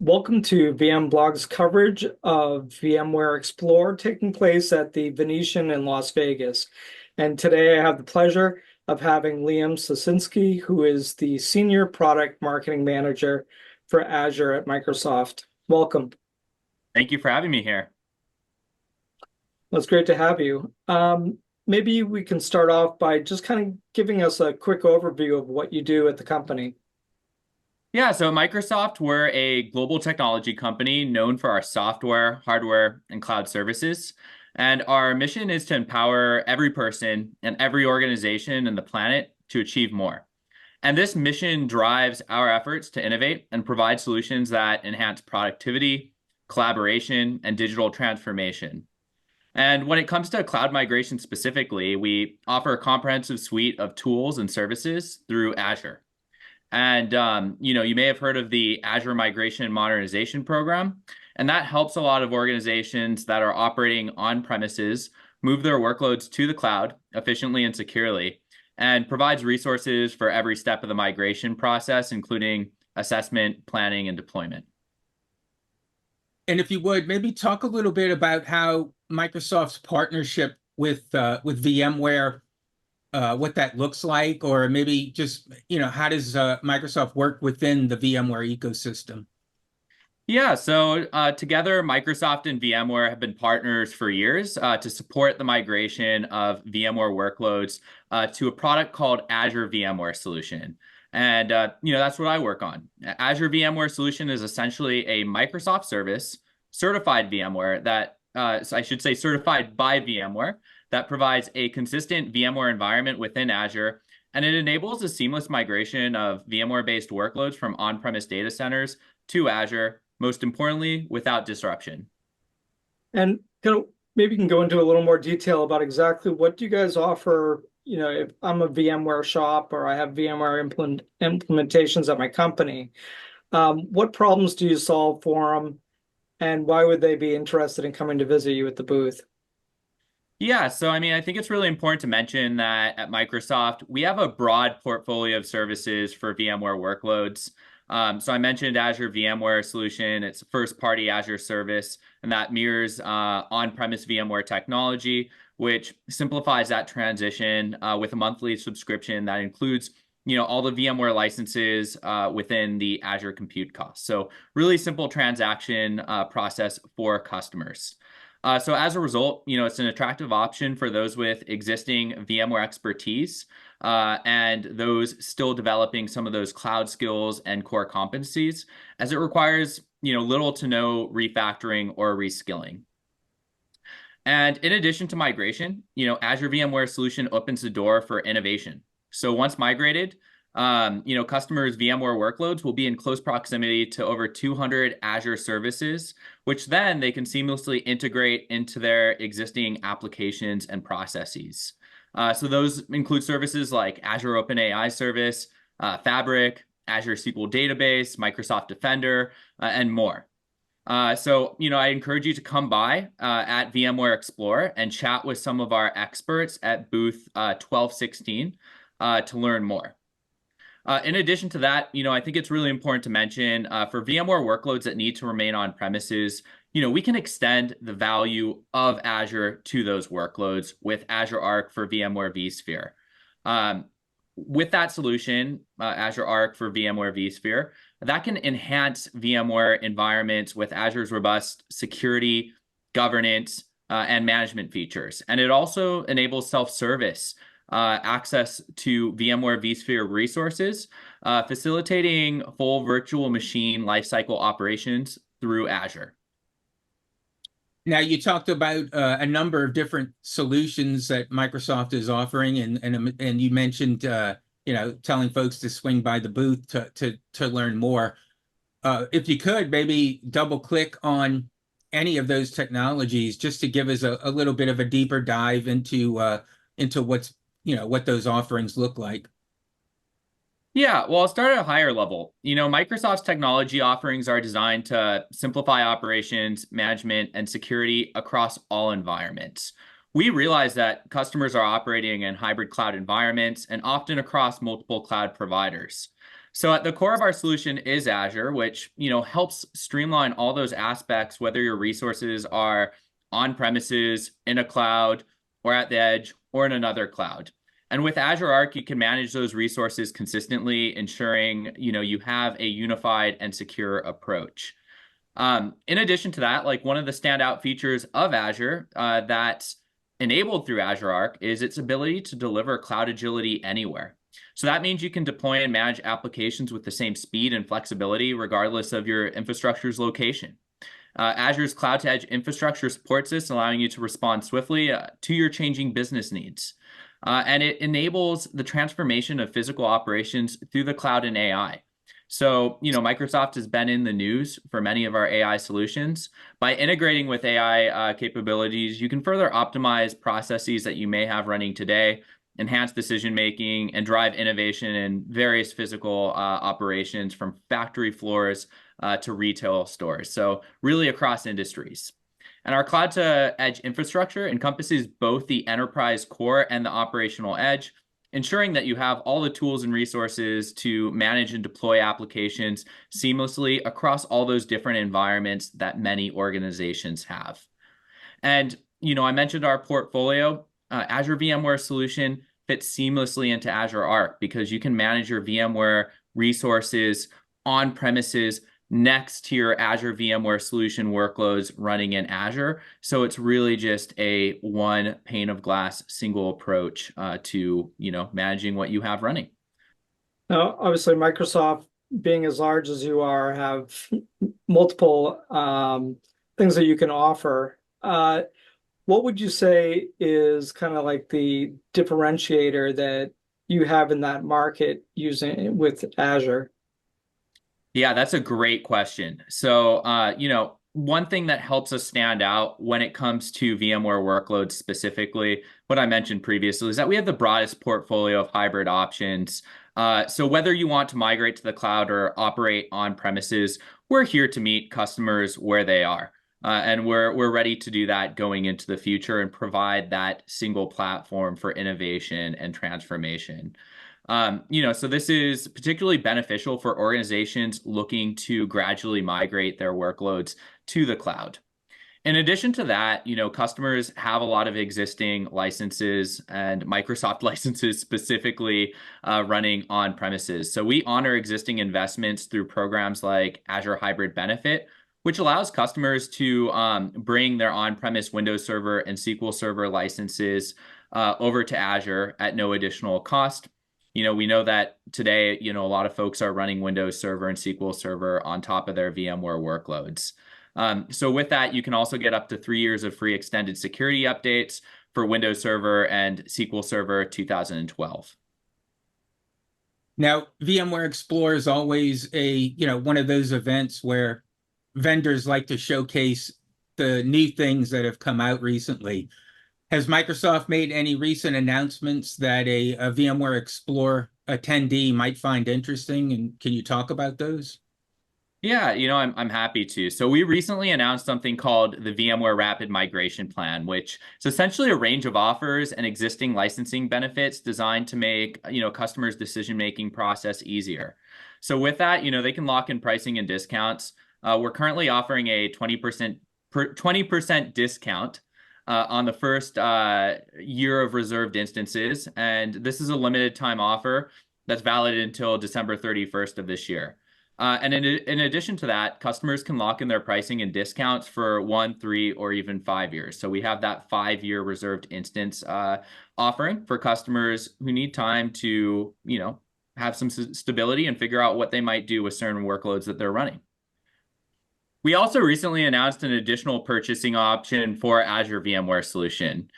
Welcome to VMblog's coverage of VMware Explore taking place at the Venetian in Las Vegas. And today I have the pleasure of having Liam Sosinsky, who is the Senior Product Marketing Manager for Azure at Microsoft. Welcome. Thank you for having me here. Well, it's great to have you. Maybe we can start off by just kind of giving us a quick overview of what you do at the company. Yeah, so at Microsoft, we're a global technology company known for our software, hardware, and cloud services. And our mission is to empower every person and every organization on the planet to achieve more. And this mission drives our efforts to innovate and provide solutions that enhance productivity, collaboration, and digital transformation. And when it comes to cloud migration specifically, we offer a comprehensive suite of tools and services through Azure. And you may have heard of the Azure Migration Modernization Program, and that helps a lot of organizations that are operating on premises move their workloads to the cloud efficiently and securely, and provides resources for every step of the migration process, including assessment, planning, and deployment. And if you would, maybe talk a little bit about how Microsoft's partnership with VMware, what that looks like, or maybe just, how does Microsoft work within the VMware ecosystem? Yeah, so together, Microsoft and VMware have been partners for years to support the migration of VMware workloads to a product called Azure VMware Solution. And, that's what I work on. Azure VMware Solution is essentially a Microsoft service, certified VMware that, I should say certified by VMware, that provides a consistent VMware environment within Azure, and it enables a seamless migration of VMware-based workloads from on-premise data centers to Azure, most importantly, without disruption. And maybe you can go into a little more detail about exactly what do you guys offer. If I'm a VMware shop or I have VMware implementations at my company, what problems do you solve for them, and why would they be interested in coming to visit you at the booth? Yeah, so I think it's really important to mention that at Microsoft, we have a broad portfolio of services for VMware workloads. So I mentioned Azure VMware Solution. It's a first-party Azure service, and that mirrors on-premise VMware technology, which simplifies that transition with a monthly subscription that includes all the VMware licenses within the Azure compute costs. So really simple transaction process for customers. So as a result, it's an attractive option for those with existing VMware expertise and those still developing some of those cloud skills and core competencies, as it requires little to no refactoring or reskilling. And in addition to migration, Azure VMware Solution opens the door for innovation. So once migrated, customers' VMware workloads will be in close proximity to over 200 Azure services, which then they can seamlessly integrate into their existing applications and processes. So those include services like Azure OpenAI Service, Fabric, Azure SQL Database, Microsoft Defender, and more. So I encourage you to come by at VMware Explore and chat with some of our experts at booth 1216 to learn more. In addition to that, I think it's really important to mention for VMware workloads that need to remain on premises, we can extend the value of Azure to those workloads with Azure Arc for VMware vSphere. With that solution, Azure Arc for VMware vSphere, that can enhance VMware environments with Azure's robust security, governance, and management features. And it also enables self-service access to VMware vSphere resources, facilitating full virtual machine lifecycle operations through Azure. Now, you talked about a number of different solutions that Microsoft is offering, and you mentioned telling folks to swing by the booth to learn more. If you could, maybe double click on any of those technologies just to give us a little bit of a deeper dive into what's what those offerings look like. Yeah, well, I'll start at a higher level. Microsoft's technology offerings are designed to simplify operations, management, and security across all environments. We realize that customers are operating in hybrid cloud environments and often across multiple cloud providers. So at the core of our solution is Azure, which, helps streamline all those aspects, whether your resources are on premises, in a cloud, or at the edge, or in another cloud. And with Azure Arc, you can manage those resources consistently, ensuring, you have a unified and secure approach. In addition to that, like one of the standout features of Azure that's enabled through Azure Arc is its ability to deliver cloud agility anywhere. So that means you can deploy and manage applications with the same speed and flexibility regardless of your infrastructure's location. Azure's cloud-to-edge infrastructure supports this, allowing you to respond swiftly to your changing business needs. And it enables the transformation of physical operations through the cloud and AI. So, Microsoft has been in the news for many of our AI solutions. By integrating with AI capabilities, you can further optimize processes that you may have running today, enhance decision-making, and drive innovation in various physical operations from factory floors to retail stores. So really across industries. And our cloud-to-edge infrastructure encompasses both the enterprise core and the operational edge, ensuring that you have all the tools and resources to manage and deploy applications seamlessly across all those different environments that many organizations have. And, I mentioned our portfolio. Azure VMware Solution fits seamlessly into Azure Arc because you can manage your VMware resources on premises next to your Azure VMware Solution workloads running in Azure. So it's really just a one pane of glass, single approach to, managing what you have running. Now, obviously, Microsoft, being as large as you are, have multiple things that you can offer. What would you say is kind of like the differentiator that you have in that market using with Azure? Yeah, that's a great question. So, one thing that helps us stand out when it comes to VMware workloads specifically, what I mentioned previously, is that we have the broadest portfolio of hybrid options. So whether you want to migrate to the cloud or operate on premises, we're here to meet customers where they are. And we're ready to do that going into the future and provide that single platform for innovation and transformation. So this is particularly beneficial for organizations looking to gradually migrate their workloads to the cloud. In addition to that, customers have a lot of existing licenses and Microsoft licenses specifically running on premises. So we honor existing investments through programs like Azure Hybrid Benefit, which allows customers to bring their on-premise Windows Server and SQL Server licenses over to Azure at no additional cost. We know that today, a lot of folks are running Windows Server and SQL Server on top of their VMware workloads. So with that, you can also get up to 3 years of free extended security updates for Windows Server and SQL Server 2012. Now, VMware Explore is always one of those events where vendors like to showcase the new things that have come out recently. Has Microsoft made any recent announcements that a VMware Explore attendee might find interesting? And can you talk about those? Yeah, I'm happy to. So we recently announced something called the VMware Rapid Migration Plan, which is essentially a range of offers and existing licensing benefits designed to make, customers' decision-making process easier. So with that, they can lock in pricing and discounts. We're currently offering a 20% discount on the first year of reserved instances. And this is a limited time offer that's valid until December 31st of this year. And in addition to that, customers can lock in their pricing and discounts for 1, 3, or even 5 years. So we have that 5-year reserved instance offering for customers who need time to, have some stability and figure out what they might do with certain workloads that they're running. We also recently announced an additional purchasing option for Azure VMware Solution.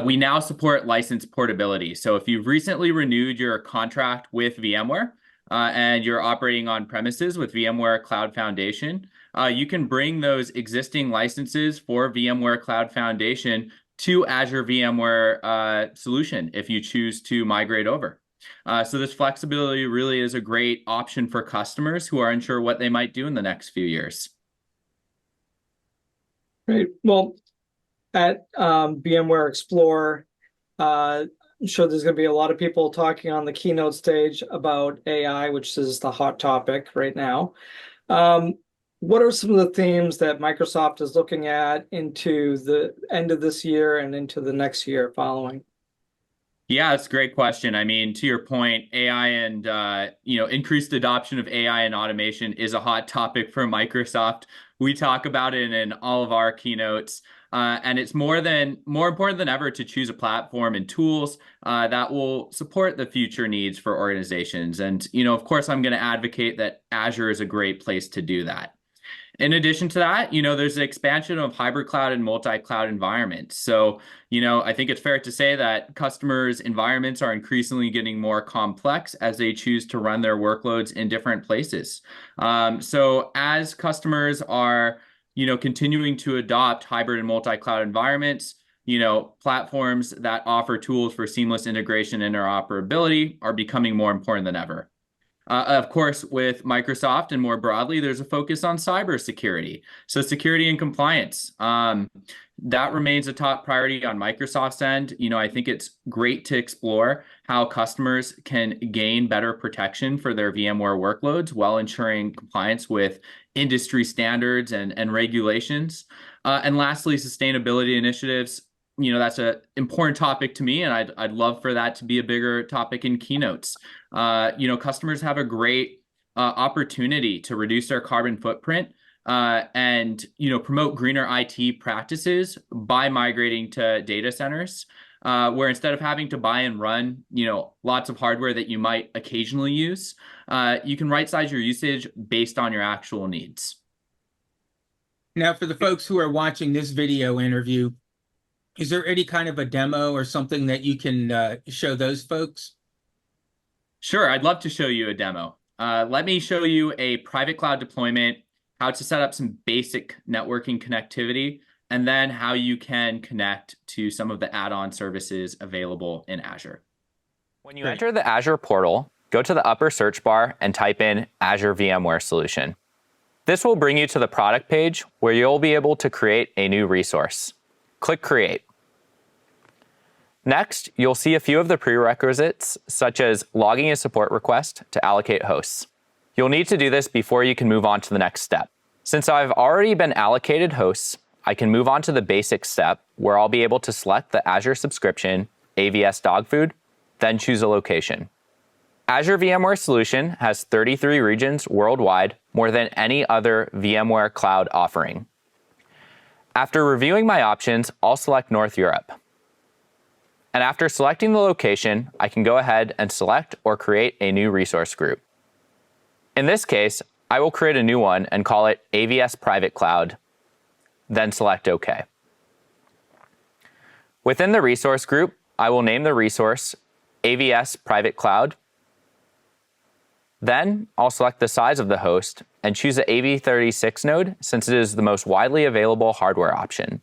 We now support license portability. So if you've recently renewed your contract with VMware and you're operating on premises with VMware Cloud Foundation, you can bring those existing licenses for VMware Cloud Foundation to Azure VMware Solution if you choose to migrate over. So this flexibility really is a great option for customers who are unsure what they might do in the next few years. Great. Well, at VMware Explore. I'm sure there's going to be a lot of people talking on the keynote stage about AI, which is the hot topic right now. What are some of the themes that Microsoft is looking at into the end of this year and into the next year following? Yeah, that's a great question. I mean, to your point, AI and increased adoption of AI and automation is a hot topic for Microsoft. We talk about it in all of our keynotes, and it's more important than ever to choose a platform and tools that will support the future needs for organizations. And of course, I'm going to advocate that Azure is a great place to do that. In addition to that, there's an expansion of hybrid cloud and multi-cloud environments. So, I think it's fair to say that customers' environments are increasingly getting more complex as they choose to run their workloads in different places. So as customers are, continuing to adopt hybrid and multi-cloud environments, platforms that offer tools for seamless integration and interoperability are becoming more important than ever. Of course, with Microsoft and more broadly, there's a focus on cybersecurity. So security and compliance, that remains a top priority on Microsoft's end. I think it's great to explore how customers can gain better protection for their VMware workloads while ensuring compliance with industry standards and regulations. And lastly, sustainability initiatives. That's an important topic to me, and I'd love for that to be a bigger topic in keynotes. Customers have a great opportunity to reduce their carbon footprint and promote greener IT practices by migrating to data centers, where instead of having to buy and run lots of hardware that you might occasionally use, you can right-size your usage based on your actual needs. Now, for the folks who are watching this video interview, is there any kind of a demo or something that you can show those folks? Sure, I'd love to show you a demo. Let me show you a private cloud deployment, how to set up some basic networking connectivity, and then how you can connect to some of the add-on services available in Azure. When you enter the Azure portal, go to the upper search bar and type in Azure VMware Solution. This will bring you to the product page where you'll be able to create a new resource. Click Create. Next, you'll see a few of the prerequisites, such as logging a support request to allocate hosts. You'll need to do this before you can move on to the next step. Since I've already been allocated hosts, I can move on to the basic step where I'll be able to select the Azure subscription, AVS dog food, then choose a location. Azure VMware Solution has 33 regions worldwide, more than any other VMware cloud offering. After reviewing my options, I'll select North Europe. And after selecting the location, I can go ahead and select or create a new resource group. In this case, I will create a new one and call it AVS Private Cloud, then select OK. Within the resource group, I will name the resource AVS Private Cloud. Then I'll select the size of the host and choose the AV36 node since it is the most widely available hardware option.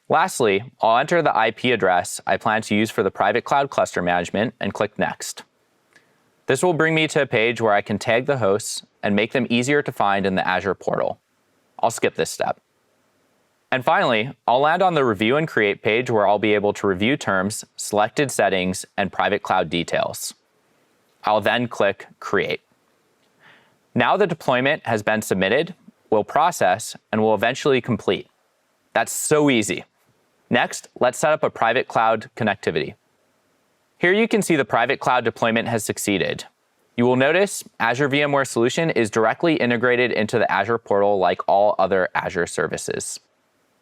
Lastly, I'll enter the IP address I plan to use for the private cloud cluster management and click Next. This will bring me to a page where I can tag the hosts and make them easier to find in the Azure portal. I'll skip this step. And finally, I'll land on the Review and Create page where I'll be able to review terms, selected settings, and private cloud details. I'll then click Create. Now the deployment has been submitted, will process, and will eventually complete. That's so easy. Next, let's set up a private cloud connectivity. Here you can see the private cloud deployment has succeeded. You will notice Azure VMware Solution is directly integrated into the Azure portal like all other Azure services.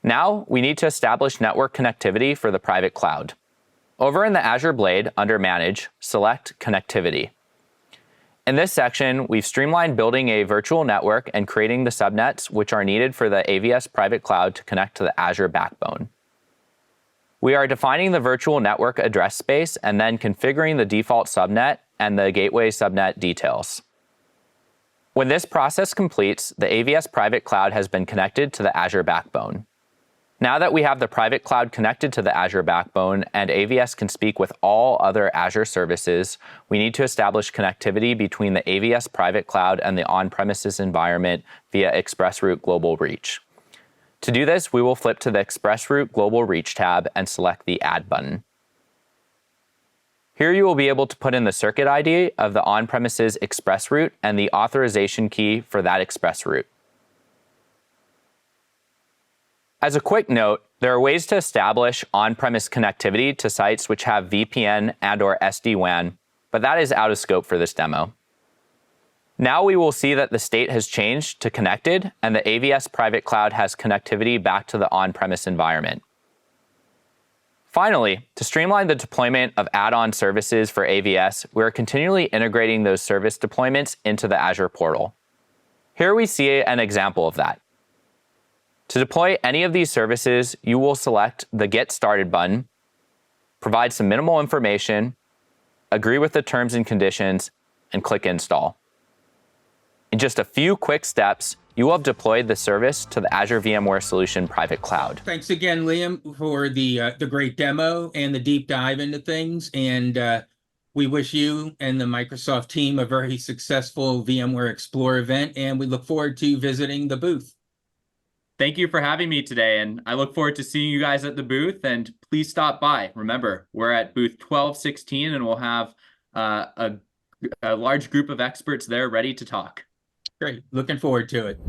Now we need to establish network connectivity for the private cloud. Over in the Azure Blade, under Manage, select Connectivity. In this section, we've streamlined building a virtual network and creating the subnets which are needed for the AVS private cloud to connect to the Azure backbone. We are defining the virtual network address space and then configuring the default subnet and the gateway subnet details. When this process completes, the AVS private cloud has been connected to the Azure backbone. Now that we have the private cloud connected to the Azure backbone and AVS can speak with all other Azure services, we need to establish connectivity between the AVS private cloud and the on-premises environment via ExpressRoute Global Reach. To do this, we will flip to the ExpressRoute Global Reach tab and select the Add button. Here you will be able to put in the circuit ID of the on-premises ExpressRoute and the authorization key for that ExpressRoute. As a quick note, there are ways to establish on-premise connectivity to sites which have VPN and/or SD-WAN, but that is out of scope for this demo. Now we will see that the state has changed to connected, and the AVS private cloud has connectivity back to the on-premise environment. Finally, to streamline the deployment of add-on services for AVS, we are continually integrating those service deployments into the Azure portal. Here we see an example of that. To deploy any of these services, you will select the Get Started button, provide some minimal information, agree with the terms and conditions, and click Install. In just a few quick steps, you will have deployed the service to the Azure VMware Solution private cloud. Thanks again, Liam, for the great demo and the deep dive into things. And we wish you and the Microsoft team a very successful VMware Explore event, and we look forward to visiting the booth. Thank you for having me today, and I look forward to seeing you guys at the booth, and please stop by. Remember, we're at booth 1216, and we'll have a large group of experts there ready to talk. Great. Looking forward to it.